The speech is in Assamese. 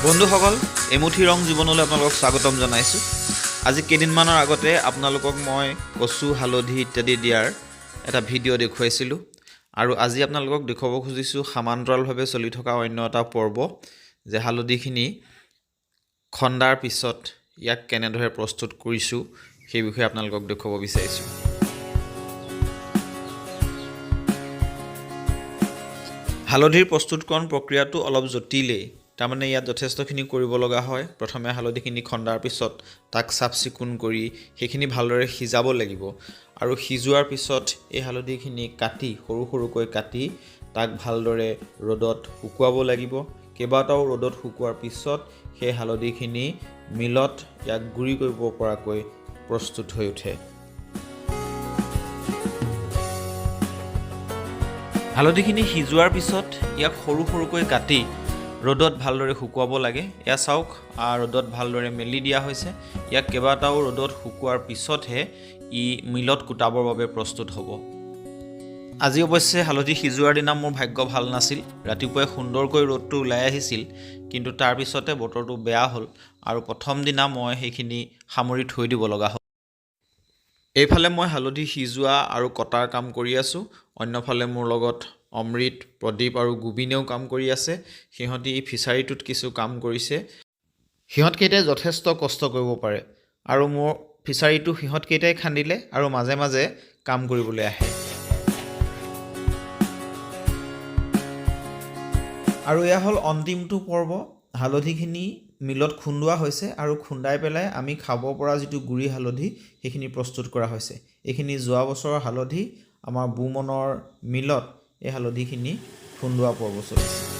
বন্ধুসকল এমুঠি ৰং জীৱনলৈ আপোনালোকক স্বাগতম জনাইছোঁ। আজি কেইদিনমানৰ আগতে আপোনালোকক মই কচু হালধি ইত্যাদি দিয়াৰ এটা ভিডিঅ' দেখুৱাইছিলোঁ আৰু আজি আপোনালোকক দেখুৱাব খুজিছোঁ সমান্তৰালভাৱে চলি থকা অন্য এটা পৰ্ব যে হালধিখিনি খন্দাৰ পিছত ইয়াক কেনেদৰে প্ৰস্তুত কৰিছোঁ সেই বিষয়ে আপোনালোকক দেখুৱাব বিচাৰিছোঁ। হালধিৰ প্ৰস্তুতকৰণ প্ৰক্ৰিয়াটো অলপ জটিলেই। তাৰমানে ইয়াত যথেষ্টখিনি কৰিব লগা হয়। প্ৰথমে হালধিখিনি খন্দাৰ পিছত তাক চাফ চিকুণ কৰি সেইখিনি ভালদৰে সিজাব লাগিব আৰু সিজোৱাৰ পিছত এই হালধিখিনি কাটি সৰু সৰুকৈ কাটি তাক ভালদৰে ৰ'দত শুকুৱাব লাগিব। কেইবাটাও ৰ'দত শুকুৱাৰ পিছত সেই হালধিখিনি মিলত ইয়াক গুড়ি কৰিব পৰাকৈ প্ৰস্তুত হৈ উঠে। হালধিখিনি সিজোৱাৰ পিছত ইয়াক সৰু সৰুকৈ কাটি ৰ'দত ভালদৰে শুকুৱাব লাগে। এয়া চাওক ৰ'দত ভালদৰে মেলি দিয়া হৈছে। ইয়াক কেইবাটাও ৰ'দত শুকুৱাৰ পিছতহে ই মিলত কুটাবৰ বাবে প্ৰস্তুত হ'ব। আজি অৱশ্যে হালধি সিজোৱাৰ দিনা মোৰ ভাগ্য ভাল নাছিল। ৰাতিপুৱাই সুন্দৰকৈ ৰ'দটো ওলাই আহিছিল, কিন্তু তাৰপিছতে বতৰটো বেয়া হ'ল আৰু প্ৰথম দিনা মই সেইখিনি সামৰি থৈ দিব লগা হ'ল। এইফালে মই হালধি সিজোৱা আৰু কটাৰ কাম কৰি আছোঁ। অন্যফালে মোৰ লগত অমৃত, প্ৰদীপ আৰু গোবিনেও কাম কৰি আছে। সিহঁতি ফিচাৰীটোত কিছু কাম কৰিছে। সিহঁতকেইটাই যথেষ্ট কষ্ট কৰিব পাৰে আৰু মোৰ ফিচাৰীটো সিহঁতকেইটাই খান্দিলে আৰু মাজে মাজে কাম কৰিবলৈ আহে। আৰু এয়া হ'ল অন্তিমটো পৰ্ব। হালধিখিনি মিলত খুন্দোৱা হৈছে আৰু খুন্দাই পেলাই আমি খাব পৰা যিটো গুড়ি হালধি সেইখিনি প্ৰস্তুত কৰা হৈছে। এইখিনি যোৱা বছৰৰ হালধি আমাৰ বুমনৰ মিলত এই হালধিখিনি খুন্দোৱা পৰ্ব চলিছে।